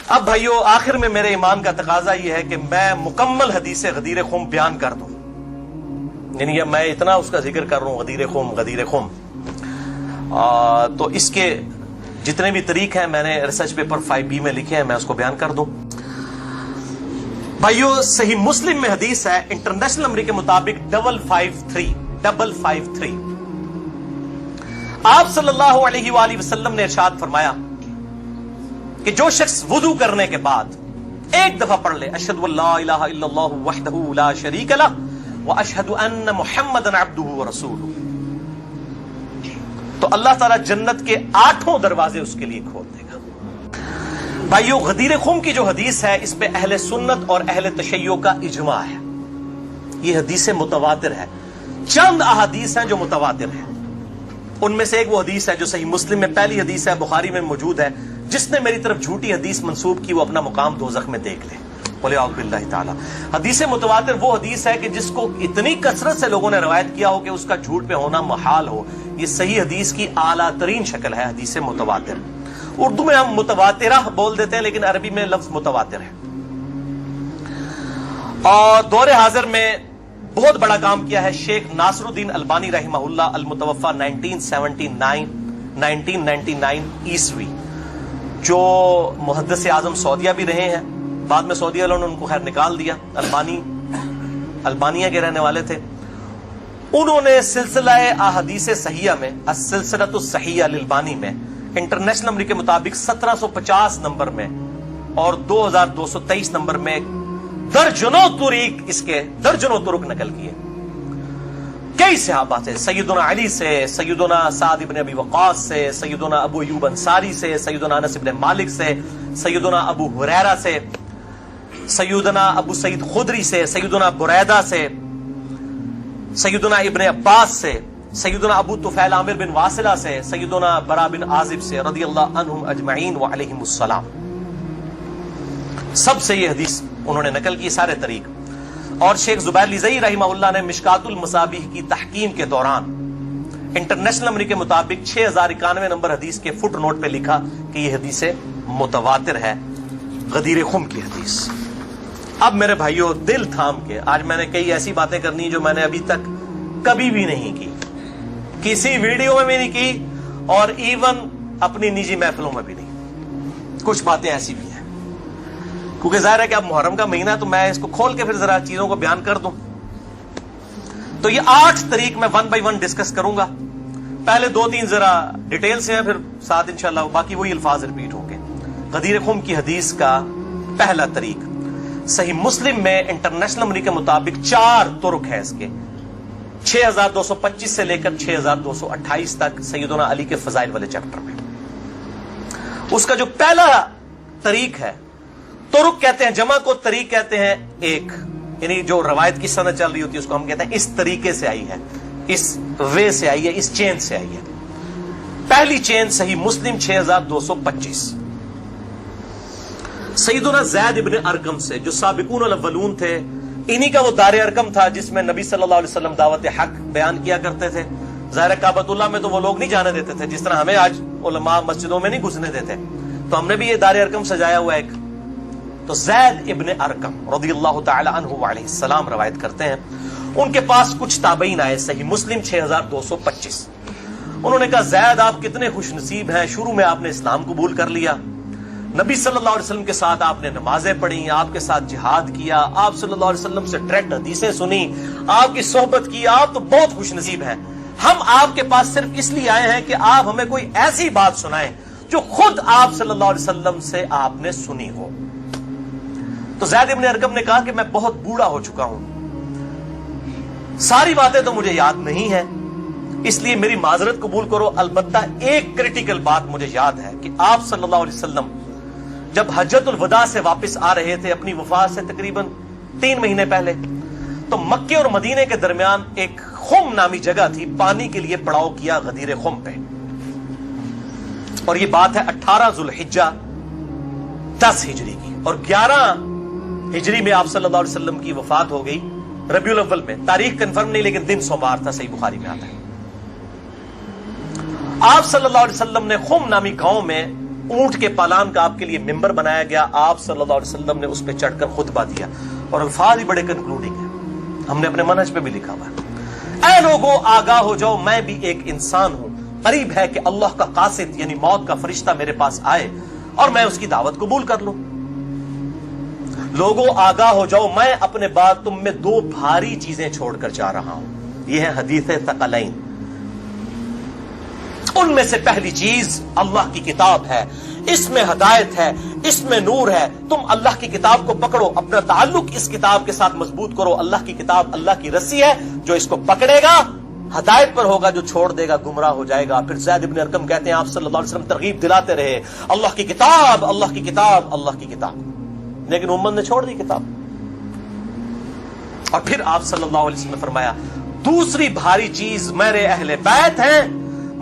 اب بھائیو آخر میں میرے ایمان کا تقاضا یہ ہے کہ میں مکمل حدیث غدیر خم بیان کر دوں، یعنی میں اتنا اس کا ذکر کر رہا ہوں غدیر خم تو اس کے جتنے بھی طریق ہیں میں نے ریسرچ پیپر 5B میں لکھے ہیں، میں اس کو بیان کر دوں۔ بھائیو صحیح مسلم میں حدیث ہے انٹرنیشنل نمبر کے مطابق 553 آپ صلی اللہ علیہ وآلہ وسلم نے ارشاد فرمایا کہ جو شخص وضو کرنے کے بعد ایک دفعہ پڑھ لے اشہد ان لا الہ الا اللہ وحدہ لا شریک لہ واشہد ان محمدا عبدہ ورسولہ، تو اللہ تعالیٰ جنت کے 8 دروازے اس کے لیے کھول دے گا۔ بھائیو غدیر خم کی جو حدیث ہے اس پہ اہل سنت اور اہل تشیع کا اجماع ہے، یہ حدیث متواتر ہے۔ چند احادیث ہیں جو متواتر ہیں، ان میں سے ایک وہ حدیث ہے جو صحیح مسلم میں پہلی حدیث ہے، بخاری میں موجود ہے، جس نے میری طرف جھوٹی حدیث منسوب کی وہ اپنا مقام دوزخ میں دیکھ لے، بولے اعوذ باللہ تعالی۔ حدیث متواتر وہ حدیث ہے کہ جس کو اتنی کثرت سے لوگوں نے روایت کیا ہو کہ اس کا جھوٹ پہ ہونا محال ہو، یہ صحیح حدیث کی اعلیٰ ترین شکل ہے حدیث متواتر۔ اردو میں ہم متواترہ بول دیتے ہیں لیکن عربی میں لفظ متواتر ہے۔ اور دور حاضر میں بہت بڑا کام کیا ہے شیخ ناصر الدین البانی رحمہ اللہ، المتوفى 1999 عیسوی، جو محدث اعظم سعودیہ بھی رہے ہیں، بعد میں سعودیہ والوں نے ان کو خیر نکال دیا، البانیہ کے رہنے والے تھے۔ انہوں نے سلسلہ احادیث صحیحہ میں السلسلۃ الصحیحہ للبانی میں انٹرنیشنل نمبر کے مطابق 1750 نمبر میں اور 2223 نمبر میں درجنوں طرق نقل کیے کئی صحابہ سے، سیدنا علی سے، سیدنا سعد بن ابی وقاص سے، سیدنا ابو ایوب انصاری سے، سیدنا انس بن مالک سے، سیدنا ابو ہریرہ سے، سیدنا ابو سعید خدری سے، سیدنا بریدہ سے، سیدنا ابن عباس سے، سیدنا ابو طفیل عامر بن واصلہ سے، سیدنا برا بن عازب سے رضی اللہ عنہم اجمعین وعلیہم السلام، سب سے یہ حدیث انہوں نے نقل کی سارے طریق۔ اور شیخ زبیر لیزئی رحمہ اللہ نے مشکات المصابیح کی تحکیم کے دوران انٹرنیشنل نمبر کے مطابق 6091 نمبر حدیث کے فٹ نوٹ پہ لکھا کہ یہ حدیث متواتر ہے، غدیر خم کی حدیث۔ اب میرے بھائیوں دل تھام کے، آج میں نے کئی ایسی باتیں کرنی جو میں نے ابھی تک کبھی بھی نہیں کی، کسی ویڈیو میں بھی نہیں کی اور ایون اپنی نجی محفلوں میں بھی نہیں۔ کچھ باتیں ایسی بھی ہیں کیونکہ ظاہر ہے کہ اب محرم کا مہینہ تو میں اس کو کھول کے پھر ذرا چیزوں کو بیان کر دوں۔ تو یہ 8 طریق میں 1 بائی 1 ڈسکس کروں گا، پہلے 2-3 ذرا ڈیٹیل سے ہیں، پھر ساتھ انشاءاللہ باقی وہی الفاظ ریپیٹ ہوں گے۔ غدیر خم کی حدیث کا پہلا طریق صحیح مسلم میں انٹرنیشنل نمبر کے مطابق 4 طرق ہے اس کے، 6225 سے لے کر 6228 تک سیدنا علی کے فضائل والے چیپٹر میں۔ اس کا جو پہلا طریق ہے، طرق کہتے ہیں جمع کو، طریق کہتے ہیں ایک، یعنی جو روایت کی سند چل رہی ہوتی ہے اس کو ہم کہتے ہیں اس طریقے سے آئی ہے، اس وے سے آئی ہے، اس چین سے آئی ہے۔ پہلی چین صحیح مسلم 6225 سیدنا زید ابن ارقم سے، جو سابقون الاولون تھے، انہی کا وہ دار ارقم تھا جس میں نبی صلی اللہ علیہ وسلم دعوت حق بیان کیا کرتے تھے۔ ظاہر کعبۃ اللہ میں تو وہ لوگ نہیں جانے دیتے تھے، جس طرح ہمیں آج علماء مسجدوں میں نہیں گھسنے دیتے، تو ہم نے بھی یہ دار ارقم سجایا ہوا ایک۔ تو زید ابن ارقم رضی اللہ تعالی عنہ وعلیہ السلام روایت کرتے ہیں، ان کے پاس کچھ تابعین آئے، صحیح مسلم 6225۔ انہوں نے کہا زید آپ کتنے خوش نصیب ہیں، شروع میں آپ نے اسلام قبول کر لیا، نبی صلی اللہ علیہ وسلم کے ساتھ آپ نے نمازیں پڑھی، آپ کے ساتھ جہاد کیا، آپ صلی اللہ علیہ وسلم سے ڈائریکٹ حدیثیں سنی، آپ کی صحبت کی، آپ تو بہت خوش نصیب ہیں۔ ہم آپ کے پاس صرف اس لیے آئے ہیں کہ آپ ہمیں کوئی ایسی بات سنائیں جو خود آپ صلی اللہ علیہ وسلم سے آپ نے سنی ہو۔ تو زید ابن ارقم نے کہا کہ میں بہت بوڑھا ہو چکا ہوں، ساری باتیں تو مجھے یاد نہیں ہے، اس لیے میری معذرت قبول کرو، البتہ ایک کریٹیکل بات مجھے یاد ہے کہ آپ صلی اللہ علیہ وسلم جب حجۃ الوداع سے واپس آ رہے تھے اپنی وفات سے تقریباً 3 مہینے پہلے، تو مکے اور مدینے کے درمیان ایک خم نامی جگہ تھی، پانی کے لیے پڑاؤ کیا غدیر خم پہ، اور یہ بات ہے 18 ذوالحجہ 10 ہجری کی، اور 11 ہجری میں آپ صلی اللہ علیہ وسلم کی وفات ہو گئی ربیع الاول میں، تاریخ کنفرم نہیں لیکن دن سوموار تھا، صحیح بخاری میں آتا ہے۔ آپ صلی اللہ علیہ وسلم نے خم نامی گاؤں میں اونٹ کے پالان کا آپ کے لیے ممبر بنایا گیا, آپ صلی اللہ علیہ وسلم نے اس پہ چڑھ کر خطبہ دیا, اور الفاظ ہی بڑے کنکلوڈنگ ہیں, ہم نے اپنے منہج پہ بھی لکھا ہوا ہے, اے لوگوں آگاہ ہو جاؤ, میں بھی ایک انسان ہوں, قریب ہے کہ اللہ کا قاصد یعنی موت کا فرشتہ میرے پاس آئے اور میں اس کی دعوت قبول کر لوں. لوگوں آگاہ ہو جاؤ, میں اپنے بعد تم میں دو بھاری چیزیں چھوڑ کر جا رہا ہوں. یہ ہے حدیث ثقلین. ان میں سے پہلی چیز اللہ کی کتاب ہے, اس میں ہدایت ہے, اس میں نور ہے. تم اللہ کی کتاب کو پکڑو, اپنا تعلق اس کتاب کے ساتھ مضبوط کرو. اللہ کی کتاب اللہ کی رسی ہے, جو اس کو پکڑے گا ہدایت پر ہوگا, جو چھوڑ دے گا گمراہ ہو جائے گا. پھر زید بن ارقم کہتے ہیں آپ صلی اللہ علیہ وسلم ترغیب دلاتے رہے, اللہ کی کتاب, اللہ کی کتاب, اللہ کی کتاب, لیکن امت نے چھوڑ دی کتاب. اور پھر آپ صلی اللہ علیہ وسلم نے فرمایا دوسری بھاری چیز میرے اہل بیت ہیں,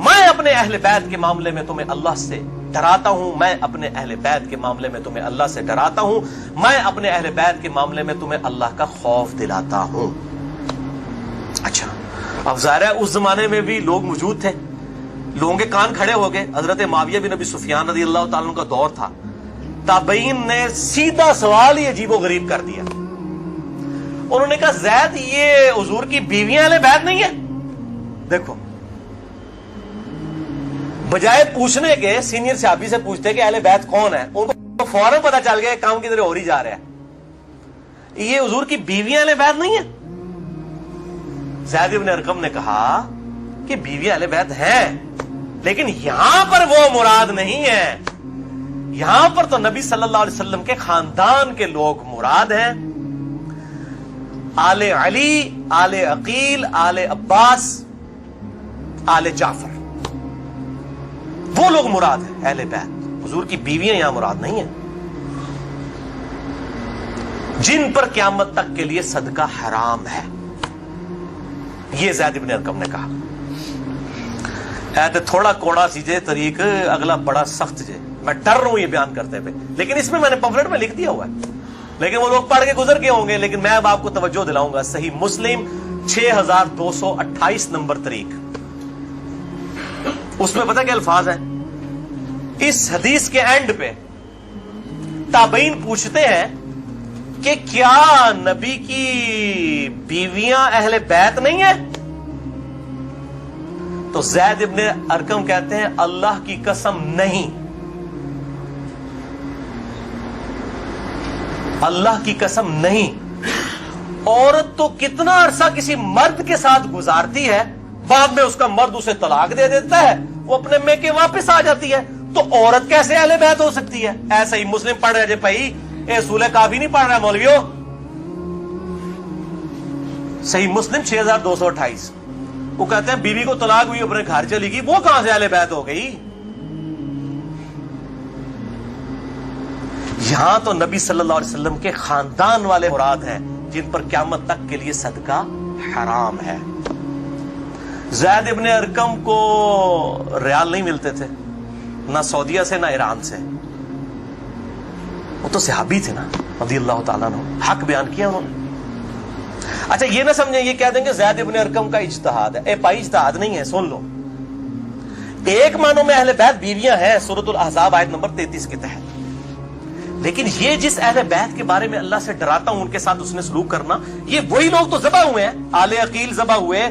میں اپنے اہل بیت کے معاملے میں تمہیں اللہ سے ڈراتا ہوں, میں اپنے اہل بیت کے معاملے میں تمہیں اللہ سے ڈراتا ہوں, میں اپنے اہل بیت کے معاملے میں تمہیں اللہ کا خوف دلاتا ہوں. اچھا, اب ظاہر ہے اس زمانے میں بھی لوگ موجود تھے, لوگوں کے کان کھڑے ہو گئے. حضرت معاویہ بن ابی سفیان رضی اللہ تعالیٰ عنہ کا دور تھا, تابعین نے سیدھا سوال ہی عجیب و غریب کر دیا. انہوں نے کہا زید یہ حضور کی بیویاں اہل بیت نہیں ہیں؟ دیکھو, بجائے پوچھنے کے سینئر صحابی سے پوچھتے کہ اہل بیت کون ہے, ان کو فوراً پتا چل گیا کام کی طرح ہو ہی جا رہا ہے. یہ حضور کی بیویاں اہل بیت نہیں ہیں؟ زید بن ارقم نے کہا کہ بیویاں اہل بیت ہیں, لیکن یہاں پر وہ مراد نہیں ہے. یہاں پر تو نبی صلی اللہ علیہ وسلم کے خاندان کے لوگ مراد ہیں, آل علی, آل عقیل, آل عباس, آل جعفر, وہ لوگ مراد ہیں اہل بیت. حضور کی بیویاں یہاں مراد نہیں ہیں, جن پر قیامت تک کے لیے صدقہ حرام ہے. یہ زید بن ارقم نے کہا. تھوڑا کوڑا سیجے طریق, اگلا بڑا سخت جے. میں ڈر رہا ہوں یہ بیان کرتے ہوئے, لیکن اس میں نے پمفلٹ میں لکھ دیا ہوا ہے, لیکن وہ لوگ پڑھ کے گزر گئے ہوں گے. لیکن میں اب آپ کو توجہ دلاؤں گا. صحیح مسلم 6228 نمبر طریق, اس میں پتہ کیا الفاظ ہیں. اس حدیث کے اینڈ پہ تابعین پوچھتے ہیں کہ کیا نبی کی بیویاں اہل بیت نہیں ہیں؟ تو زید ابن ارقم کہتے ہیں اللہ کی قسم نہیں, اللہ کی قسم نہیں. عورت تو کتنا عرصہ کسی مرد کے ساتھ گزارتی ہے, بعد میں اس کا مرد اسے طلاق دے دیتا ہے, وہ اپنے میکے واپس آ جاتی ہے, تو عورت کیسے اہل بیت ہو سکتی ہے؟ ایسا ہی مسلم پڑھ رہے جے بھائی, اے سولہ کافی نہیں پڑھ رہا ہے مولویو. صحیح مسلم 6228, وہ کہتے ہیں بیوی کو طلاق ہوئی, اپنے گھر چلی گئی, وہ کہاں سے اہل بیت ہو گئی؟ یہاں تو نبی صلی اللہ علیہ وسلم کے خاندان والے مراد ہیں, جن پر قیامت تک کے لیے صدقہ حرام ہے. زید ابن ارقم کو ریال نہیں ملتے تھے, نہ سعودیہ سے نہ ایران سے. وہ تو صحابی تھے نا رضی اللہ تعالیٰ عنہ, حق بیان کیا انہوں نے. اچھا یہ نہ سمجھیں یہ کہہ دیں کہ زید ابن ارقم کا اجتہاد ہے. اے بھائی اجتہاد نہیں ہے, سن لو. ایک معنوں میں اہل بیت بیویاں ہیں سورۃ الاحزاب آیت نمبر 33 کے تحت, لیکن یہ جس اہل بیت کے بارے میں اللہ سے ڈراتا ہوں ان کے ساتھ اس نے سلوک کرنا, یہ وہی لوگ تو ذبح ہوئے ہیں. آل عقیل ذبح ہوئے,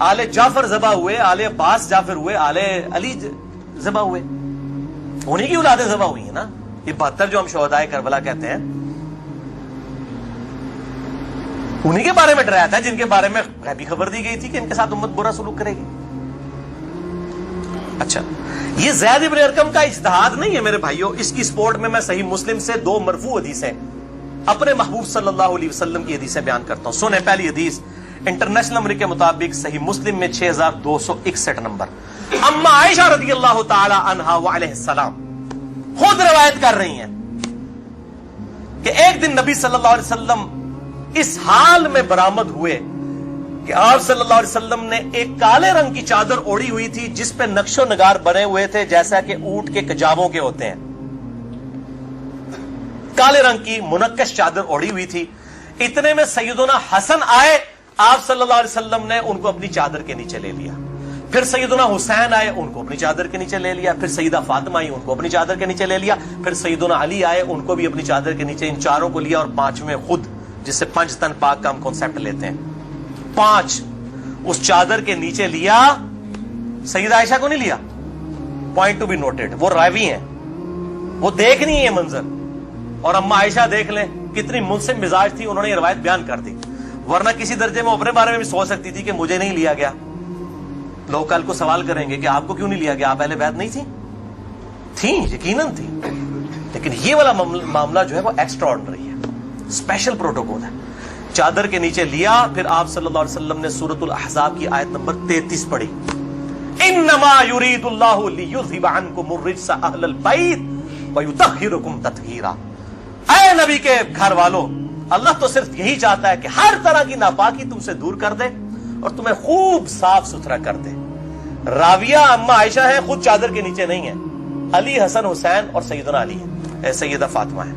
آل جعفر ذبح ہوئے, آل عباس جعفر ہوئے, آل علی ذبح ہوئے, انہی کی اولادیں ذبح ہوئی ہیں نا. یہ 72 جو ہم شہدائے کربلا کہتے ہیں, انہی کے بارے میں ڈرایا تھا جن کے بارے میں غیبی خبر دی گئی تھی کہ ان کے ساتھ امت برا سلوک کرے گی. اچھا یہ زید ابن ارقم کا اجتہاد نہیں ہے میرے بھائیوں. اس کی سپورٹ میں صحیح مسلم سے 2 مرفوع حدیثیں اپنے محبوب صلی اللہ علیہ وسلم کی حدیثیں بیان کرتا ہوں. سنیں پہلی حدیث انٹرنیشنل نمبر کے مطابق صحیح مسلم میں 6261 نمبر. اما عائشہ رضی اللہ تعالی عنہا وعلیہ السلام خود روایت کر رہی ہیں کہ ایک دن نبی صلی اللہ علیہ وسلم اس حال میں برآمد ہوئے کہ آپ صلی اللہ علیہ وسلم نے ایک کالے رنگ کی چادر اوڑھی ہوئی تھی جس پہ نقش و نگار بنے ہوئے تھے جیسا کہ اونٹ کے کجاووں کے ہوتے ہیں. کالے رنگ کی منقش چادر اوڑھی ہوئی تھی. اتنے میں سیدنا حسن آئے, آپ صلی اللہ علیہ وسلم نے ان کو اپنی چادر کے نیچے لے لیا. پھر سیدنا حسین آئے، ان کو اپنی چادر کے نیچے لے لیا، پھر سیدہ فاطمہ آئی، ان کو اپنی چادر کے نیچے لے لیا، پھر سیدنا علی آئے، ان کو بھی اپنی چادر کے نیچے، ان چاروں کو لیا، اور پانچویں خود، جس سے 5 تن پاک کا ہم کانسیپٹ لیتے ہیں، 5 اس چادر کے نیچے لیا۔ سیدہ عائشہ کو نہیں لیا، پوائنٹ ٹو بی نوٹڈ، وہ راوی ہیں، وہ دیکھ نہیں ہے منظر، اور اما عائشہ دیکھ لیں کتنی منصف مزاج تھی، انہوں نے یہ روایت بیان کر دی، ورنہ کسی درجے میں اپنے بارے میں بھی سوچ سکتی تھی کہ مجھے نہیں لیا گیا، لوگ کل کو سوال کریں گے کہ آپ کو کیوں نہیں لیا گیا، آپ اہل بیت نہیں تھیں، یقیناً تھی، لیکن یہ والا معاملہ جو ہے وہ ایکسٹرا آرڈنری ہے، اسپیشل پروٹوکول ہے۔ چادر کے نیچے لیا، پھر آپ صلی اللہ علیہ وسلم نے سورۃ الاحزاب کی آیت نمبر 33 پڑھی، انما یرید اللہ لیذھب عنکم الرجس اہل البیت ویطہرکم تطہیرا۔ اے نبی کے گھر والو، اللہ تو صرف یہی چاہتا ہے کہ ہر طرح کی ناپاکی تم سے دور کر دے اور تمہیں خوب صاف ستھرا کر دے۔ راویہ اما عائشہ ہیں، خود چادر کے نیچے نہیں ہیں، علی، حسن، حسین اور سیدنا علی ہیں، سیدہ فاطمہ ہیں،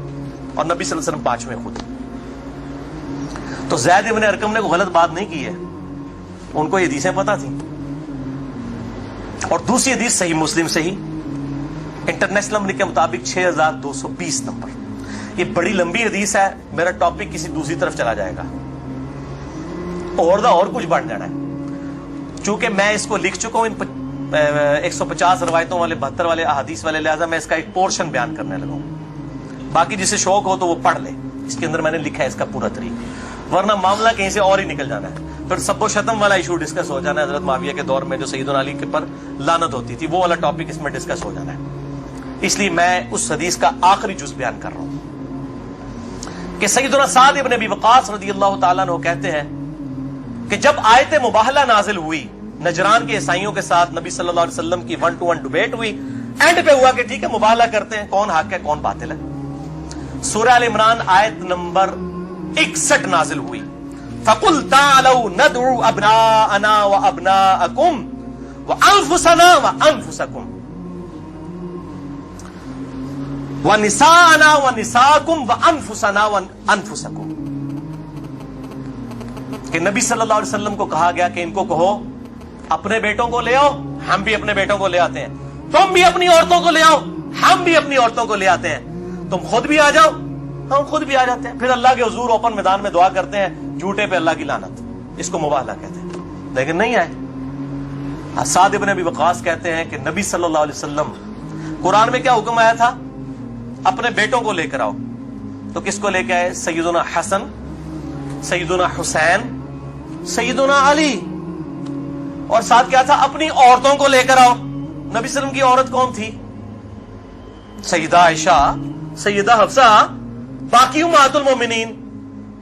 اور نبی صلی اللہ علیہ وسلم 5ویں خود۔ تو زید ابن ارقم نے کوئی غلط بات نہیں کی ہے، ان کو یہ حدیثیں پتہ تھیں۔ اور دوسری حدیث صحیح مسلم سے ہی، انٹرنیشنل نمبر کے مطابق 6220 نمبر۔ یہ بڑی لمبی حدیث ہے، میرا ٹاپک کسی دوسری طرف چلا جائے گا اور کچھ بڑھ جانا ہے، چونکہ میں اس کو لکھ چکا ہوں ان 150 روایتوں والے 72 والے احادیث والے، لہذا میں اس کا ایک پورشن بیان کرنے لگا ہوں۔ باقی جسے شوق ہو تو وہ پڑھ لے، اس کے اندر میں نے لکھا ہے اس کا پورا طریقہ، ورنہ معاملہ کہیں سے اور ہی نکل جانا ہے، پھر سب و شتم والا ایشو ڈسکس ہو جانا ہے، حضرت معاویہ کے دور میں جو سیدنا علی کے پر لعنت ہوتی تھی، وہ والا ٹاپک اس میں ڈسکس ہو جانا ہے، اس لیے میں اس حدیث کا آخری جز بیان کر رہا ہوں کہ سیدنا سعد ابن ابی وقاص رضی اللہ تعالیٰ عنہ کہتے ہیں کہ جب آیت مباہلہ نازل ہوئی نجران کے عیسائیوں کے ساتھ، نبی صلی اللہ علیہ وسلم کی 1-to-1 ڈیبیٹ ہوئی، اینڈ پہ ہوا کہ ٹھیک ہے مباہلہ کرتے ہیں، کون حق ہے کون باطل ہے۔ سورہ ال عمران آیت نمبر 61 نازل ہوئی، فَقُلْ تَعَالَوْا نَدْعُوا أَبْنَاءَنَا وَأَبْنَاءَكُمْ وَأَنفُسَنَا وَأَنفُسَكُمْ وَنِسَاءَنَا وَنِسَاءَكُمْ وَأَنفُسَنَا وَأَنفُسَكُمْ، کہ نبی صلی اللہ علیہ وسلم کو کہا گیا کہ ان کو کہو اپنے بیٹوں کو لے آؤ، ہم بھی اپنے بیٹوں کو لے آتے ہیں، تم بھی اپنی عورتوں کو لے آؤ، ہم بھی اپنی عورتوں کو لے آتے ہیں، تم خود بھی آ جاؤ، ہم خود بھی آ جاتے ہیں، پھر اللہ کے حضور اوپن میدان میں دعا کرتے ہیں، جھوٹے پہ اللہ کی لعنت، اس کو مباہلہ کہتے ہیں، لیکن نہیں آئے۔ سعد ابن ابی وقاص کہتے ہیں کہ نبی صلی اللہ علیہ وسلم، قرآن میں کیا حکم آیا تھا؟ اپنے بیٹوں کو لے کر آؤ، تو کس کو لے کے آئے؟ سیدنا حسن، سیدنا حسین، سیدنا علی، اور ساتھ کیا تھا؟ اپنی عورتوں کو لے کر آؤ۔ نبی صلی اللہ علیہ وسلم کی عورت کون تھی؟ سیدہ عائشہ، سیدہ حفصہ، باقی امہات المومنین،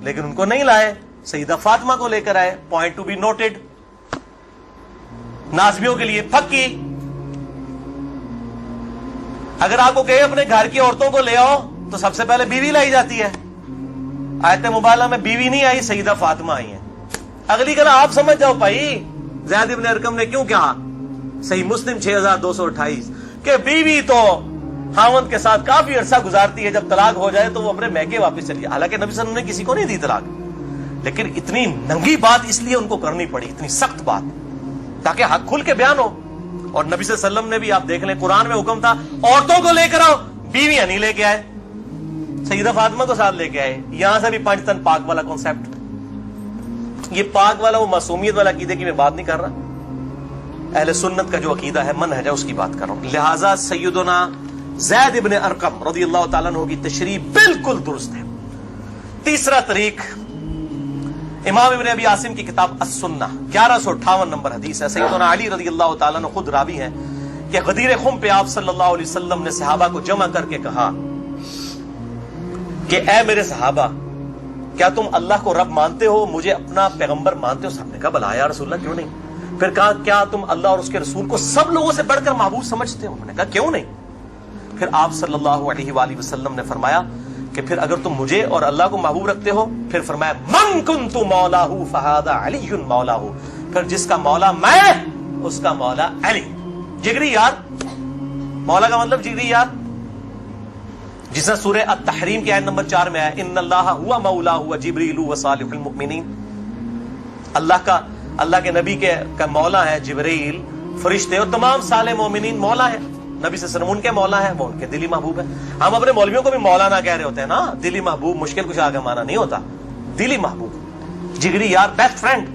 لیکن ان کو نہیں لائے، سیدہ فاطمہ کو لے کر آئے، پوائنٹ ٹو بی نوٹڈ، نازبیوں کے لیے پھکی۔ اگر آپ کو کہے اپنے گھر کی عورتوں کو لے آؤ تو سب سے پہلے بیوی لائی جاتی ہے، آیت مباہلہ میں بیوی نہیں آئی، سیدہ فاطمہ آئی ہیں۔ اگلی گلا آپ سمجھ جاؤ بھائی زید ابن ارقم نے کیوں کہا، صحیح مسلم 6228، کہ بیوی تو خاوند کے ساتھ کافی عرصہ گزارتی ہے، جب طلاق ہو جائے تو وہ اپنے میکے واپس چلی جائے۔ حالانکہ نبی صلی اللہ علیہ وسلم نے کسی کو نہیں دی طلاق، لیکن اتنی ننگی بات اس لیے ان کو کرنی پڑی، اتنی سخت بات، تاکہ حق کھل کے بیان ہو۔ اور نبی صلی اللہ علیہ وسلم نے بھی، آپ دیکھ لیں قرآن میں حکم تھا عورتوں کو لے کر آؤ، بیویاں نہیں لے کے آئے، سیدہ فاطمہ کو ساتھ لے کے آئے۔ یہاں سے بھی 5 تن پاک والا کانسیپٹ، یہ پاک والا وہ معصومیت والا عقیدے کی میں بات نہیں کر رہا، اہل سنت کا جو عقیدہ ہے، منہج ہے، اس کی بات کر رہا ہوں۔ لہٰذا سیدنا زید ابن ارقم رضی اللہ تعالیٰ عنہ کی تشریح بالکل درست ہے۔ تیسرا طریق، امام ابن ابی عاصم کی کتاب السنہ 1158 نمبر حدیث ہے، سیدنا علی رضی اللہ تعالیٰ عنہ خود راوی ہیں کہ غدیر خم پہ آپ صلی اللہ علیہ وسلم نے صحابہ کو جمع کر کے کہا کہ اے میرے صحابہ، کیا تم اللہ کو رب مانتے ہو، مجھے اپنا پیغمبر مانتے ہو؟ سب نے کہا بلا یا رسول اللہ، کیوں نہیں۔ پھر کہا کیا تم اللہ اور اس کے رسول کو سب لوگوں سے بڑھ کر معبود سمجھتے ہو؟ انہوں نے کہا کیوں نہیں۔ پھر آپ صلی اللہ علیہ وآلہ وسلم نے فرمایا کہ پھر اگر تم مجھے اور اللہ کو محبوب رکھتے ہو، پھر فرمایا من کنت مولاہ فہذا علی مولاہ، پھر جس کا مولا میں، اس کا مولا علی، جگری یار۔ مولا کا مطلب جگری یار، جس نے سورہ التحریم کی آیت نمبر 4 میں آیا ان اللہ ہوا مولاہ وجبریل وصالح المؤمنین، اللہ کے نبی کا مولا ہے جبریل، فرشتے اور تمام صالح مومنین مولا ہیں. نبی صلی اللہ علیہ وسلم ان کے مولا ہیں, وہ ان کے دلی محبوب ہیں. ہم اپنے مولویوں کو بھی مولانا کہہ رہے ہوتے ہیں نا, دلی محبوب مشکل کچھ آگے مانا نہیں ہوتا, دلی محبوب, جگری یار, بیسٹ فرینڈ.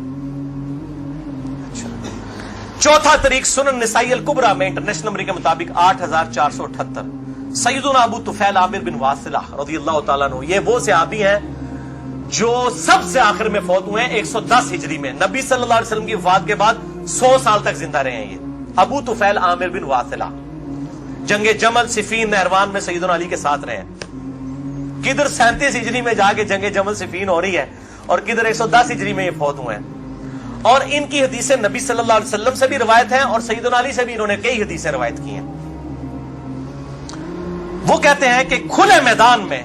چوتھا طریق سنن نسائی الکبریٰ میں انٹرنیشنل نمبر کے مطابق 8478, سیدنا ابو طفیل عامر بن واصلہ رضی اللہ تعالیٰ عنہ. یہ وہ صحابی ہیں جو سب سے آخر میں فوت ہوئے ہیں 110 ہجری میں. نبی صلی اللہ علیہ وسلم کی وفات کے بعد 100 سال تک زندہ رہے ہیں. یہ ابو طفیل عامر بن واصلہ جنگ جمل صفین نہروان میں سیدنا علی کے ساتھ رہے ہیں. کدھر 37 ہجری میں جا کے جنگ جمل صفین ہو رہی ہے اور کدھر 110 ہجری میں یہ فوت ہوئے ہیں. اور ان کی حدیثیں نبی صلی اللہ علیہ وسلم سے بھی روایت ہیں اور سیدنا علی سے بھی انہوں نے کئی حدیثیں روایت کی ہیں. وہ کہتے ہیں کہ کھلے میدان میں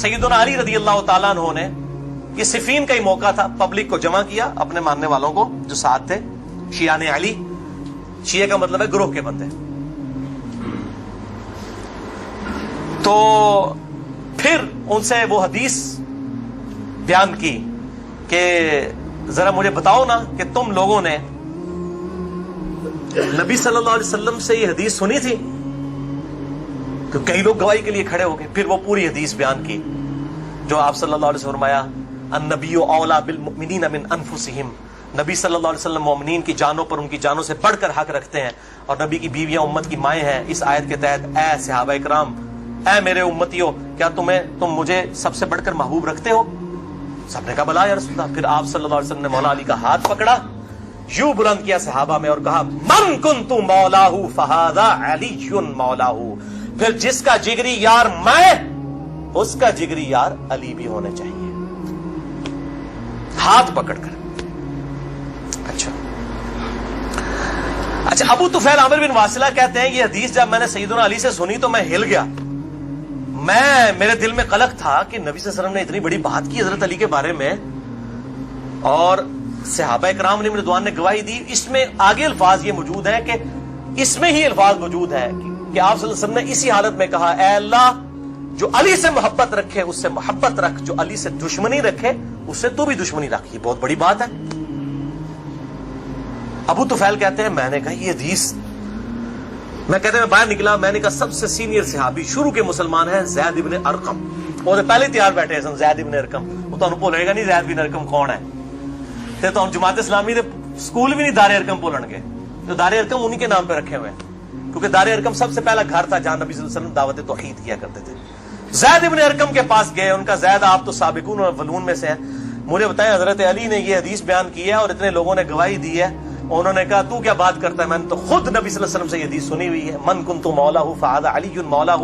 سیدنا علی رضی اللہ تعالیٰ عنہ نے, یہ صفین کا ہی موقع تھا, پبلک کو جمع کیا, اپنے ماننے والوں کو جو ساتھ تھے, شیعان علی, شیعہ کا مطلب ہے گروہ کے بندے. تو پھر ان سے وہ حدیث بیان کی کہ ذرا مجھے بتاؤ نا کہ تم لوگوں نے نبی صلی اللہ علیہ وسلم سے یہ حدیث سنی تھی, کہ کئی لوگ گواہی کے لیے کھڑے ہو گئے. پھر وہ پوری حدیث بیان کی جو آپ صلی اللہ علیہ وسلم فرمایا, النبی اولا بالمؤمنین من انفسہم, نبی صلی اللہ علیہ وسلم مومنین کی جانوں پر ان کی جانوں سے بڑھ کر حق رکھتے ہیں, اور نبی کی بیویاں امت کی مائیں ہیں. اس آیت کے تحت اے صحابہ کرام, اے میرے امتیوں, کیا تم مجھے سب سے بڑھ کر محبوب رکھتے ہو؟ سب نے کہا بلا یا رسول اللہ. پھر آپ صلی اللہ علیہ وسلم نے مولا علی کا ہاتھ پکڑا, یوں بلند کیا صحابہ میں اور کہا, من کنت مولاہ فہذا علی مولاہ, پھر جس کا جگری یار میں, اس کا جگری یار علی بھی ہونے چاہیے, ہاتھ پکڑ کر. اچھا, ابو طفیل عامر بن واصلہ کہتے ہیں یہ حدیث جب میں نے سیدنا علی سے سنی تو میں ہل گیا. میرے دل میں قلق تھا کہ نبی صلی اللہ علیہ وسلم نے اتنی بڑی بات کی حضرت علی کے بارے میں, اور صحابہ اکرام نے رضوان نے گواہی دی. اس میں آگے الفاظ یہ موجود ہیں کہ اس میں ہی الفاظ موجود ہے کہ آپ صلی اللہ علیہ وسلم نے اسی حالت میں کہا, اے اللہ جو علی سے محبت رکھے اس سے محبت رکھ, جو علی سے دشمنی رکھے اس سے تو بھی دشمنی رکھ. یہ بہت بڑی بات ہے. ابو طفیل کہتے ہیں میں نے کہا یہ حدیث, میں کہتے ہیں میں باہر نکلا, میں نے کہا سب سے سینئر صحابی شروع کے مسلمان ہیں زید ابن ارقم. وہ پہلے تیار بیٹھے ہیں زید ابن ارقم, وہ تو بھولے گا نہیں زید ابن ارقم کون ہے. تو ہم جماعت اسلامی دے سکول بھی نہیں دار ارقم بولن گے, تو دار ارقم انہی کے نام پہ رکھے ہوئے ہیں, کیونکہ دار ارقم سب سے پہلا گھر تھا جہاں نبی صلی اللہ علیہ وسلم دعوت توحید کیا کرتے تھے. زید ابن ارقم کے پاس گئے, ان کا زید آپ تو سابقون الاولون میں سے ہیں, مجھے بتائیں حضرت علی نے یہ حدیث بیان کی ہے اور اتنے لوگوں نے گواہی دی ہے. انہوں نے کہا تو کیا بات کرتا ہے, میں نے تو خود نبی صلی اللہ علیہ وسلم سے یہ حدیث سنی ہوئی ہے, من کنت مولاہ فہذا علی مولاہ,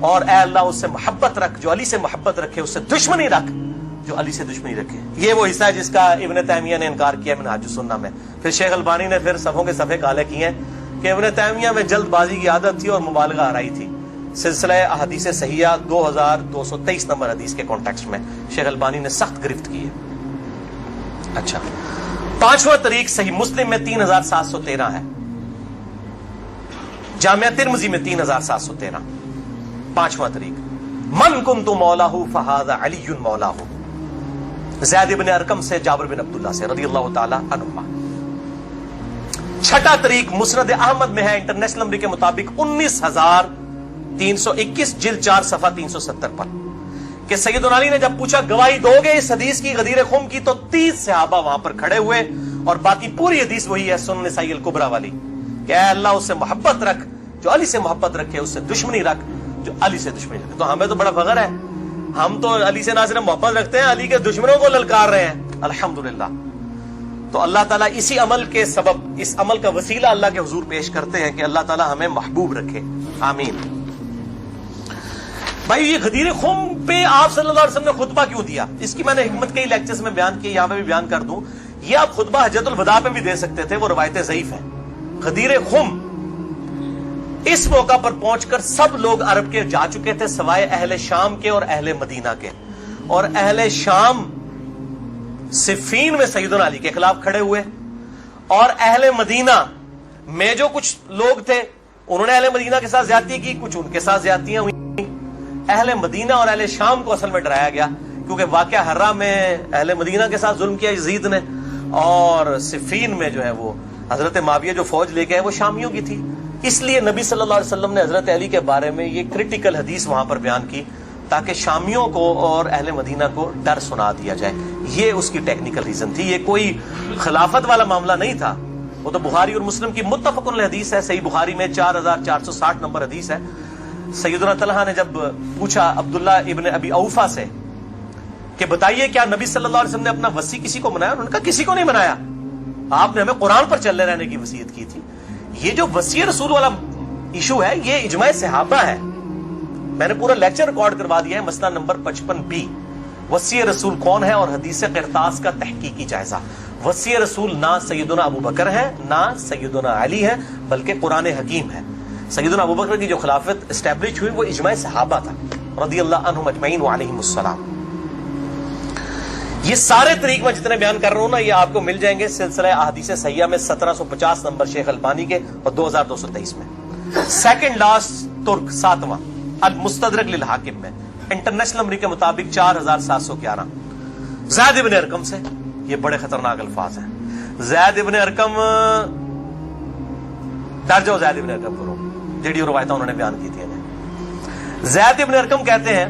اور اے اللہ اس سے محبت رکھ, جو علی سے محبت رکھے اس سے دشمنی رکھ, جو علی سے دشمنی رکھے. یہ وہ حصہ ہے جس کا ابن تیمیہ نے انکار کیا منہاج السنہ میں. پھر شیخ البانی نے پھر صفوں کے صفحے کالے کیے ہیں کہ ابن تیمیہ میں جلد بازی کی عادت تھی اور مبالغہ آرائی تھی. سلسلہ احادیث صحیحہ 2223 نمبر حدیث کے کانٹیکسٹ میں شیخ البانی نے سخت گرفت کی ہے. اچھا, پانچواں طریق صحیح مسلم میں 3713 ہے, جامعہ ترمذی میں 3713. پانچواں طریق, من کنت مولاہ فہذا علی مولاہ, زید ابن ارقم سے جابر بن عبداللہ سے رضی اللہ تعالی عنہما. چھٹا طریق مسند احمد میں ہے انٹرنیشنل نمبر کے مطابق 19321 جلد 4 صفحہ 370 پر, کہ سیدنا علی نے جب پوچھا گواہی دو گے اس حدیث کی غدیر خم کی, تو 30 صحابہ وہاں پر کھڑے ہوئے, اور باقی پوری حدیث وہی ہے سنن نسائی الکبریٰ والی, کہ اے اللہ اس سے محبت رکھ, جو علی سے محبت رکھے اس سے دشمنی رکھ, جو علی سے دشمنی رکھے. تو ہمیں تو بڑا فخر ہے, ہم تو علی سے نہ صرف محبت رکھتے ہیں, علی کے دشمنوں کو للکار رہے ہیں, الحمدللہ. تو اللہ تعالیٰ اسی عمل کے سبب, اس عمل کا وسیلہ اللہ کے حضور پیش کرتے ہیں کہ اللہ تعالیٰ ہمیں محبوب رکھے, آمین. بھائی یہ غدیر خم پہ آپ صلی اللہ علیہ وسلم نے خطبہ کیوں دیا, اس کی میں نے حکمت کئی لیکچرز میں بیان کی, یہاں پہ بھی بیان کر دوں. یہ آپ خطبہ حجۃ الوداع پہ بھی دے سکتے تھے, وہ روایتیں ضعیف ہیں. غدیر خم اس موقع پر پہنچ کر سب لوگ عرب کے جا چکے تھے سوائے اہل شام کے اور اہل مدینہ کے, اور اہل شام صفین میں سیدنا علی کے خلاف کھڑے ہوئے, اور اہل مدینہ میں جو کچھ لوگ تھے انہوں نے اہل مدینہ کے ساتھ زیادتی کی, کچھ ان کے ساتھ زیادتیاں ہوئی. اہل مدینہ اور اہل شام کو اصل میں ڈرایا گیا, کیونکہ واقعہ حرہ میں اہل مدینہ کے ساتھ ظلم کیا یزید نے, اور صفین میں جو ہے وہ حضرت معاویہ جو فوج لے کے آئے وہ شامیوں کی تھی، اس لیے نبی صلی اللہ علیہ وسلم نے حضرت علی کے بارے میں یہ کرٹیکل حدیث وہاں پر بیان کی تاکہ شامیوں کو اور اہل مدینہ کو ڈر سنا دیا جائے. یہ اس کی ٹیکنیکل ریزن تھی، یہ کوئی خلافت والا معاملہ نہیں تھا. وہ تو بخاری اور مسلم کی متفق علیہ حدیث ہے، صحیح بخاری میں 4460 نمبر حدیث ہے. سیدنا طلحہ نے جب پوچھا عبداللہ ابن ابی اوفا سے کہ بتائیے کیا نبی صلی اللہ علیہ وسلم نے اپنا وصی کسی کو منایا؟ انہوں نے کہا کسی کو نہیں منایا، آپ نے ہمیں قرآن پر چلے رہنے کی وصیت کی تھی. یہ جو وصی رسول والا ایشو ہے یہ اجماع صحابہ ہے. میں نے پورا لیکچر ریکارڈ کروا دیا ہے، مسئلہ نمبر 55B، وصی رسول کون ہے اور حدیث قرطاس کا تحقیقی جائزہ. وصی رسول نہ سیدنا ابو بکر ہے نہ سیدنا علی ہے بلکہ قرآن حکیم ہے. سیدنا ابو بکر کی جو خلافت اسٹیبلش ہوئی وہ اجماع صحابہ تھا رضی اللہ عنہم اجمعین وعلیہم السلام. یہ سارے طریق میں جتنے بیان کر رہا ہوں نا یہ آپ کو مل جائیں گے سلسلہ احادیث صحیحہ میں 1750 نمبر شیخ البانی کے اور 2223 میں. سیکنڈ لاسٹ ترک 7واں المستدرک للحاکم میں انٹرنیشنل نمبر کے مطابق 4711. زید ابن ارقم سے، یہ بڑے خطرناک الفاظ ہیں. زید ابن ارقم ڈر جاؤ، زید ابن ارقم کرو جیڑی روایتیں انہوں نے بیان کی تھی. زید ابن ارقم کہتے ہیں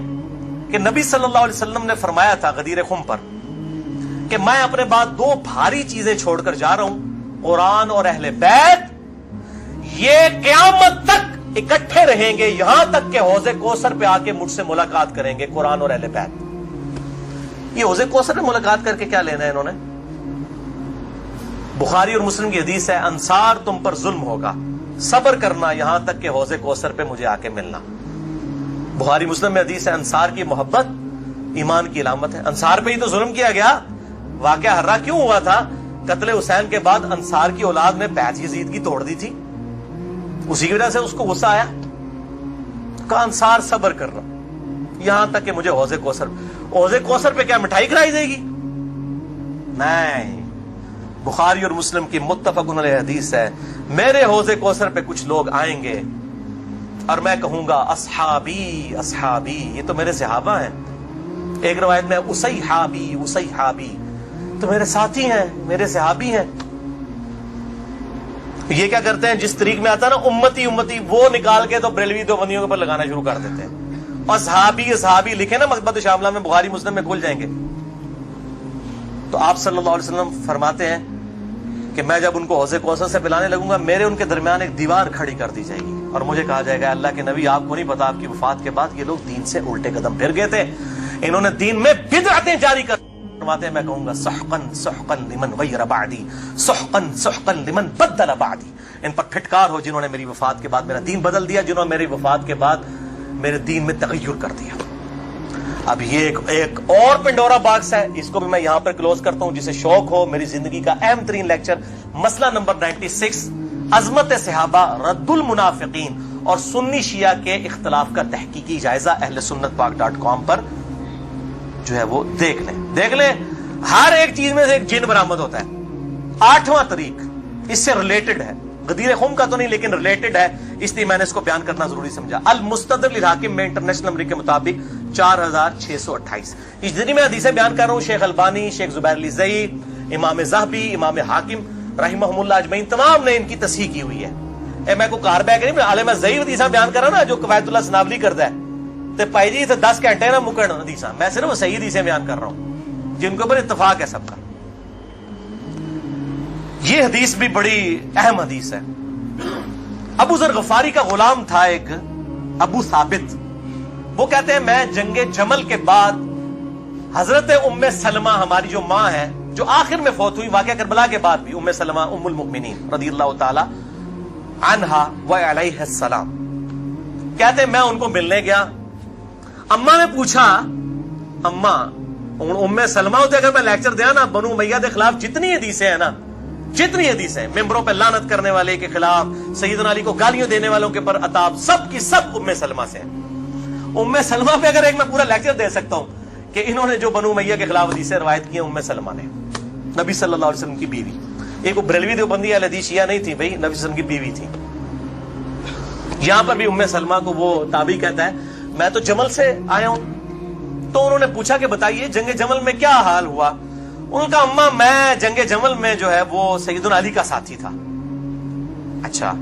کہ نبی صلی اللہ علیہ وسلم نے فرمایا تھا غدیر خم پر کہ میں اپنے بعد 2 بھاری چیزیں چھوڑ کر جا رہا ہوں، قرآن اور اہل بیت. یہ قیامت تک اکٹھے رہیں گے یہاں تک کہ حوض کوثر پہ آ کے مجھ سے ملاقات کریں گے، قرآن اور اہل بیت. یہ حوض کوثر میں ملاقات کر کے کیا لینا ہے انہوں نے؟ بخاری اور مسلم کی حدیث ہے انصار تم پر ظلم ہوگا، صبر کرنا یہاں تک کہ حوض کوثر پہ مجھے آ کے ملنا. بخاری مسلم میں حدیث ہے انصار کی محبت ایمان کی علامت ہے. انصار پہ ہی تو ظلم کیا گیا. واقعہ ہررا کیوں ہوا تھا؟ قتل حسین کے بعد انصار کی اولاد نے بیعت یزید کی توڑ دی تھی، اسی کی وجہ سے اس کو غصہ آیا. کہا انصار صبر کرنا یہاں تک کہ مجھے حوض کوثر پہ کیا مٹھائی کھلائی جائے گی؟ نہیں. بخاری اور مسلم کی متفق علیہ حدیث ہے میرے حوض کوثر پہ کچھ لوگ آئیں گے اور میں کہوں گا اصحابی اصحابی، یہ تو میرے صحابہ ہیں. ایک روایت میں اسیحابی اسیحابی، تو میرے ساتھی ہیں، میرے صحابی ہیں. یہ کیا کرتے ہیں جس طریق میں آتا ہے نا امتی امتی، وہ نکال کے تو بریلوی دیوبندیوں کے اوپر لگانا شروع کر دیتے ہیں. اصحابی اصحابی لکھے نا مکتبۃ شاملہ میں، بخاری مسلم میں کھل جائیں گے. تو آپ صلی اللہ علیہ وسلم فرماتے ہیں کہ میں جب ان کو حوض کوثر سے پلانے لگوں گا میرے ان کے درمیان ایک دیوار کھڑی کر دی جائے گی اور مجھے کہا جائے گا اللہ کے نبی آپ کو نہیں پتا آپ کی وفات کے بعد یہ لوگ دین سے الٹے قدم پھر گئے تھے، انہوں نے دین میں بدعتیں جاری کر فرماتے ہیں میں کہوں گا سحقن سحقن لمن غیر بعدی سحقن سحقن لمن بدل بعدی. ان پر پھٹکار ہو جنہوں نے میری وفات کے بعد میرا دین بدل دیا، جنہوں نے میری وفات کے بعد میرے دین میں تغیر کر دیا. اب یہ ایک اور پنڈورا باکس ہے، اس کو بھی میں یہاں پر کلوز کرتا ہوں. جسے شوق ہو میری زندگی کا اہم ترین لیکچر مسئلہ نمبر 96 عظمت صحابہ رد المنافقین اور سنی شیعہ کے اختلاف کا تحقیقی جائزہ اہل سنت پاک.com پر جو ہے وہ دیکھ لیں. ہر ایک چیز میں سے ایک جن برآمد ہوتا ہے. 8واں طریق اس سے ریلیٹڈ ہے، غدیر خم کا تو نہیں لیکن ریلیٹڈ ہے، اس لیے میں نے اس کو بیان کرنا ضروری سمجھا. المستدرک للحاکم میں انٹرنیشنل نمبر کے مطابق 4628. اس جتنی میں حدیثیں بیان کر رہا ہوں شیخ البانی، شیخ زبیر لزئی، امام ذہبی، امام حاکم رحمہم اللہ اجمعین تمام نے ان کی تصحیح کی ہوئی ہے. میں کوئی کار بیگ نہیں، عالم ضعیف حدیثاں بیان کر رہا نا جو قواعد اللہ سنابلی کرتا ہے تے پائی جی 10 گھنٹے نہ مکن حدیثاں، میں صرف صحیح حدیثیں بیان کر رہا ہوں جن کے اوپر اتفاق ہے سب کا. یہ حدیث بھی بڑی اہم حدیث ہے. ابو ذر غفاری کا غلام تھا ایک ابو ثابت، وہ کہتے ہیں میں جنگ جمل کے بعد حضرت ام سلمہ ہماری جو ماں ہے جو آخر میں فوت ہوئی واقعہ کربلا کے بعد بھی، ام سلمہ ام المؤمنین رضی اللہ تعالی عنہا و علیہ السلام، کہتے ہیں میں ان کو ملنے گیا. اماں نے پوچھا اماں ام سلمہ ہوتے اگر میں لیکچر دیا نا بنو امیہ کے خلاف جتنی حدیثیں ہیں نا، جتنی حدیثیں ممبروں پہ لعنت کرنے والے کے خلاف، سیدنا علی کو گالیاں دینے والوں کے پر عتاب، سب کی سب ام سلمہ سے ہیں. ام سلمہ پہ اگر ایک میں پورا لیکچر دے سکتا ہوں کہ انہوں نے جو بنو امیہ کے خلاف حدیثیں روایت کی ہیں ام سلمہ نے، نبی صلی اللہ علیہ وسلم کی بیوی. ایک وہ بریلوی دیوبندی اہل حدیث شیعہ نہیں تھی بھائی، نبی صلی اللہ علیہ وسلم کی بیوی تھی. یہاں پر بھی ام سلمہ کو وہ تابعی کہتا ہے میں تو جمل سے آیا ہوں. تو انہوں نے پوچھا کہ بتائیے جنگ جمل میں کیا حال ہوا؟ ان کا اماں میں جنگ جمل میں جو ہے وہ سیدنا علی کا ساتھی تھا. اچھا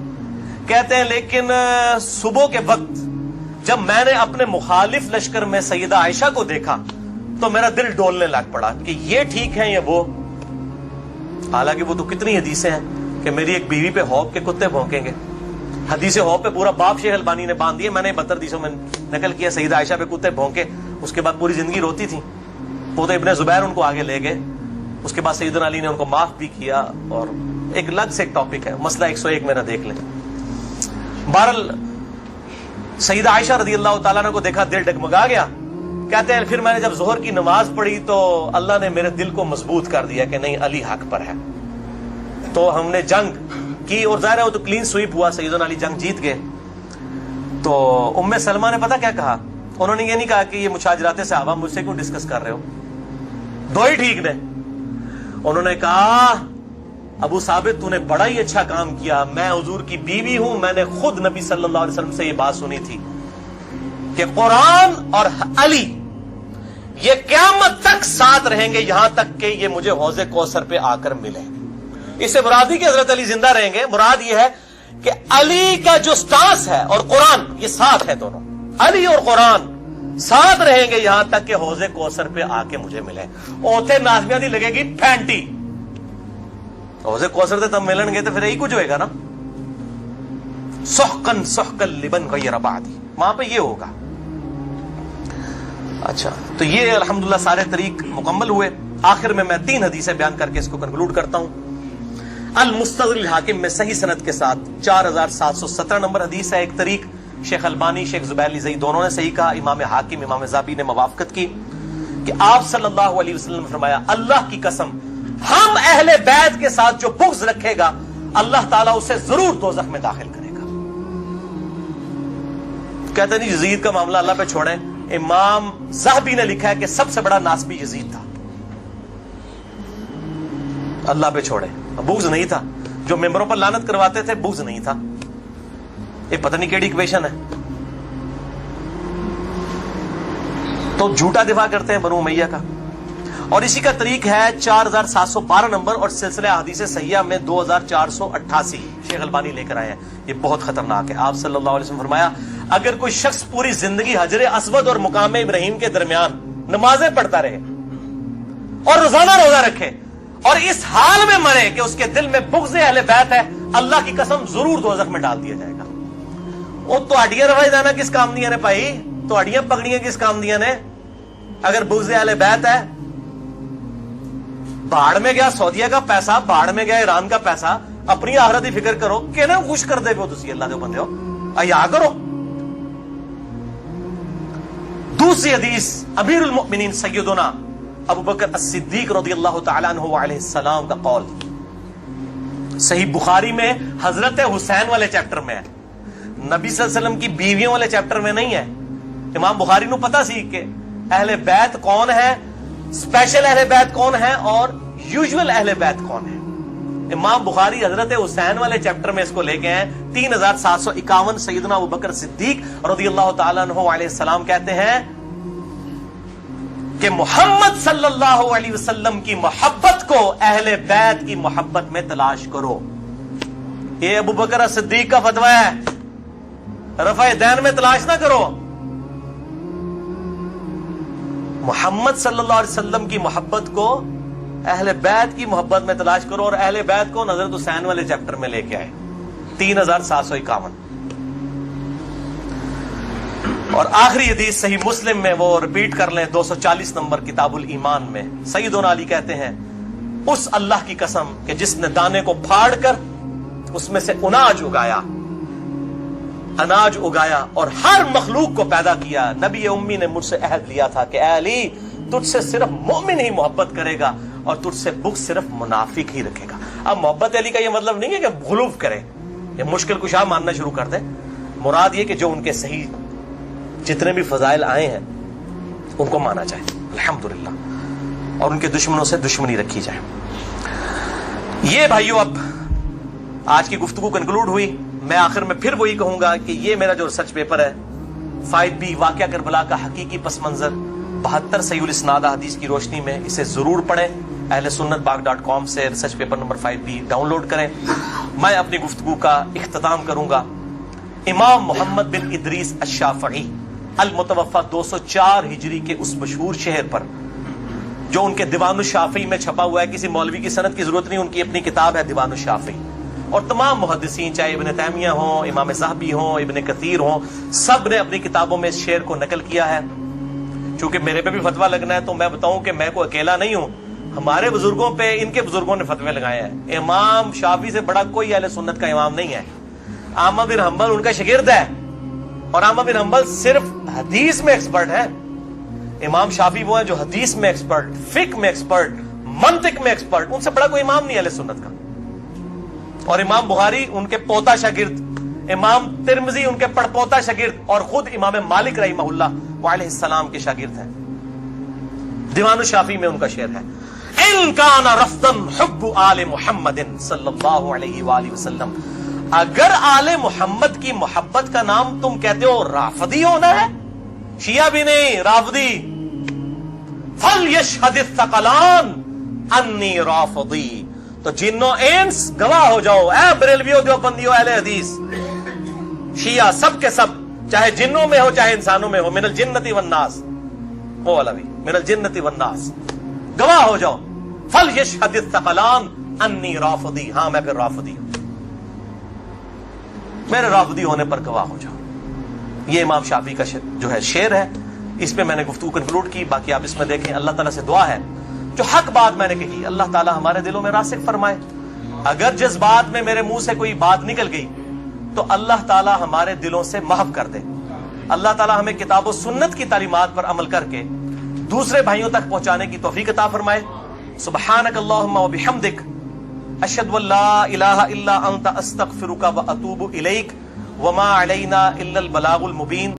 کہتے ہیں لیکن صبح کے وقت جب میں نے اپنے مخالف لشکر میں سیدہ عائشہ کو دیکھا تو میرا دل ڈولنے لگ پڑا کہ یہ ٹھیک ہے یا وہ. حالانکہ وہ تو کتنی حدیثیں ہیں کہ میری ایک بیوی پہ ہوپ کے کتے بھونکیں گے. حدیث ہوپ پہ پورا باب شیخ البانی نے باندھ دیا. میں نے 72 حدیثوں میں نقل کیا سیدہ عائشہ پہ کتے بھونکے, اس کے بعد پوری زندگی روتی تھی. وہ تو ابن زبیر ان کو آگے لے گئے, اس کے بعد سیدنا علی نے ان کو معاف بھی کیا, اور ایک الگ سے ایک ٹاپک ہے, مسئلہ 101 میرا دیکھ لیں. بہرحال سیدہ عائشہ رضی اللہ تعالیٰ عنہ کو دیکھا, دل ڈگمگا گیا. کہتے ہیں پھر میں نے جب ظہر کی نماز پڑھی تو اللہ نے میرے دل کو مضبوط کر دیا کہ نہیں علی حق پر ہے. تو ہم نے جنگ کی, اور ظاہر ہے وہ تو کلین سویپ ہوا, سیدنا علی جنگ جیت گئے. تو ام سلمہ نے پتہ کیا کہا, انہوں نے یہ نہیں کہا کہ یہ مشاجرات صحابہ مجھ سے کیوں ڈسکس کر رہے ہو, دو ہی ٹھیک نے. انہوں نے کہا ابو ثابت تو نے بڑا ہی اچھا کام کیا, میں حضور کی بیوی ہوں, میں نے خود نبی صلی اللہ علیہ وسلم سے یہ بات سنی تھی کہ قرآن اور علی یہ قیامت تک ساتھ رہیں گے یہاں تک کہ یہ مجھے حوض کوثر پہ آ کر ملے. اس سے مراد نہیں کہ حضرت علی زندہ رہیں گے, مراد یہ ہے کہ علی کا جو سٹانس ہے اور قرآن یہ ساتھ ہے, دونوں علی اور قرآن ساتھ رہیں گے یہاں تک کہ حوض کوثر پہ آ کے مجھے ملے. اوتھے نازمیہ دی لگے گی پھینٹی, حوض کوثر سے تب ملن گے تو پھر یہی کچھ ہوئے گا نا, سحقن سحقن لبن غیر بعدی, وہاں پہ یہ ہوگا. اچھا تو یہ الحمدللہ سارے طریق مکمل ہوئے. آخر میں 3 حدیثیں بیان کر کے اس کو کنکلوڈ کرتا ہوں. المستدرک الحاکم میں صحیح سند کے ساتھ 4717 نمبر حدیث ہے. ایک طریق شیخ البانی شیخ زبیر لیزئی دونوں نے صحیح کہا, امام حاکم امام ذابی نے موافقت کی کہ آپ صلی اللہ علیہ وسلم نے فرمایا اللہ کی قسم ہم اہل بیت کے ساتھ جو بغض رکھے گا اللہ تعالیٰ اسے ضرور دوزخ میں داخل کرے گا. کہتے نہیں یزید کا معاملہ اللہ پہ چھوڑیں, امام ذہبی نے لکھا ہے کہ سب سے بڑا ناسبی یزید تھا, اللہ پہ چھوڑیں. بغض نہیں تھا, جو ممبروں پر لعنت کرواتے تھے بغض نہیں تھا. یہ پتہ نہیں کیڑی ایکویشن ہے, تو جھوٹا دفاع کرتے ہیں بنو امیہ کا. اور اسی کا طریق ہے 4712 نمبر اور سلسلہ حدیث صحیحہ میں 2488 شیخ البانی لے کر آئے ہیں. یہ بہت خطرناک ہے. آپ صلی اللہ علیہ وسلم فرمایا اگر کوئی شخص پوری زندگی حجر اسود اور مقام ابراہیم کے درمیان نمازیں پڑھتا رہے اور روزانہ روزہ رکھے اور اس حال میں مرے کہ اس کے دل میں بغض اہل بیت ہے, اللہ کی قسم ضرور دوزخ میں ڈال دیا جائے گا. وہ تو ہڈیاں روائی جانا کس کام دیا نے بھائی, تو ہڈیاں پکڑیاں کس کام دیا نے. اگر بغض اہل بیت ہے, باڑ میں گیا سعودیہ کا پیسہ, باڑ میں گیا ایران کا پیسہ, اپنی آخرت کی فکر کرو کہ نا خوش کر دے گو تسی اللہ دے بندے ہو, ایا کرو. دوسری حدیث امیر المؤمنین سیدنا ابو بکر الصدیق رضی اللہ تعالیٰ عنہ علیہ السلام کا قول صحیح بخاری میں حضرت حسین والے چیپٹر میں ہے, نبی صلی اللہ علیہ وسلم کی بیویوں والے چیپٹر میں نہیں ہے. امام بخاری نو پتا سی کہ اہل بیت کون ہے, اسپیشل اہل بیت کون ہے اور یوزول اہل بیت کون ہے. امام بخاری حضرت حسین والے چیپٹر میں اس کو لے گئے ہیں. 3751 سیدنا ابو بکر صدیق رضی اللہ تعالیٰ عنہ علیہ السلام کہتے ہیں کہ محمد صلی اللہ علیہ وسلم کی محبت کو اہل بیت کی محبت میں تلاش کرو. یہ ابو بکر صدیق کا فتویٰ ہے, رفع دین میں تلاش نہ کرو. محمد صلی اللہ علیہ وسلم کی محبت کو اہل بیت کی محبت میں تلاش کرو, اور اہل بیت کو حضرت حسین والے چیپٹر میں لے کے آئے 3751. اور آخری حدیث صحیح مسلم میں, وہ ریپیٹ کر لیں, 240 نمبر کتاب الایمان میں سیدنا علی کہتے ہیں اس اللہ کی قسم کہ جس نے دانے کو پھاڑ کر اس میں سے اناج اگایا اور ہر مخلوق کو پیدا کیا, نبی امی نے مجھ سے عہد لیا تھا کہ اے علی تجھ سے صرف مومن ہی محبت کرے گا اور تجھ سے بغض صرف منافق ہی رکھے گا. اب محبت علی کا یہ مطلب نہیں ہے کہ غلوف کرے, یہ مشکل کشا ماننا شروع کر دے. مراد یہ کہ جو ان کے صحیح جتنے بھی فضائل آئے ہیں ان کو مانا جائے الحمدللہ, اور ان کے دشمنوں سے دشمنی رکھی جائے. یہ بھائیو اب آج کی گفتگو کنکلوڈ ہوئی. میں آخر میں پھر وہی کہوں گا کہ یہ میرا جو ریسرچ پیپر ہے 5B واقعہ کربلا کا حقیقی پس منظر 72 صحیح الاسناد حدیث کی روشنی میں, اسے ضرور پڑھیں. ahlesunnatbag.com سے ریسرچ پیپر نمبر 5 بھی ڈاؤن لوڈ کریں. میں اپنی گفتگو کا اختتام کروں گا امام محمد بن ادریس الشافعی المتوفی 204 ہجری کے اس مشہور شعر پر جو ان کے دیوان الشافعی میں چھپا ہوا ہے. کسی مولوی کی سند کی ضرورت نہیں, ان کی اپنی کتاب ہے دیوان الشافعی. اور تمام محدثین چاہے ابن تیمیہ ہوں, امام ذہبی ہوں, ابن کثیر ہوں, سب نے اپنی کتابوں میں اس شعر کو نقل کیا ہے. چونکہ میرے پہ بھی فتویٰ لگنا ہے تو میں بتاؤں کہ میں کوئی اکیلا نہیں ہوں, ہمارے بزرگوں پہ ان کے بزرگوں نے فتوے لگائے ہیں. امام شافعی سے بڑا کوئی اہل سنت کا امام نہیں ہے. احمد بن حنبل ان کا شاگرد ہے, اور احمد بن حنبل صرف حدیث میں ایکسپرٹ ہے. امام شافعی وہ ہیں جو حدیث میں ایکسپرٹ, فقہ میں ایکسپرٹ, منطق میں ایکسپرٹ. ان سے بڑا کوئی امام نہیں اہل سنت کا. اور امام بخاری ان کے پوتا شاگرد, امام ترمذی ان کے پڑپوتا شاگرد, اور خود امام مالک رحمہ اللہ علیہ السلام کے شاگرد ہیں. دیوان الشافعی میں ان کا شعر ہے ان کان رفضا حب آل محمد صلی اللہ علیہ وآلہ وسلم. اگر آل محمد کی محبت کا نام تم کہتے ہو رافضی ہونا ہے, شیعہ بھی نہیں رافضی, فلیشہد الثقلان انی رافضی. تو جنوں انس گواہ ہو جاؤ, اے بریلویو, دیوبندیو, اہل حدیث, شیعہ, سب کے سب, چاہے جنوں میں ہو چاہے انسانوں میں ہو, من الجنتی والناس, وہ والا بھی من الجنتی والناس, گواہ ہو جاؤ. فلیشہد الثقلان انی رافضی, ہاں میں پھر رافضی ہوں, میرے رافضی ہونے پر گواہ ہو جاؤ. یہ امام شافعی کا جو ہے شعر ہے. اس پہ میں نے گفتگو کنکلوڈ کی, باقی آپ اس میں دیکھیں. اللہ تعالیٰ سے دعا ہے جو حق بات میں نے کہی اللہ تعالیٰ ہمارے دلوں میں راسخ فرمائے. اگر جس بات میں میرے منہ سے کوئی بات نکل گئی تو اللہ تعالیٰ ہمارے دلوں سے محو کر دے. اللہ تعالیٰ ہمیں کتاب و سنت کی تعلیمات پر عمل کر کے دوسرے بھائیوں تک پہنچانے کی توفیق عطا فرمائے. سبحانک اللہم و بحمدک, اشہد ان لا الہ الا انت, استغفرک و اتوب الیک, وما علینا الا البلاغ المبین.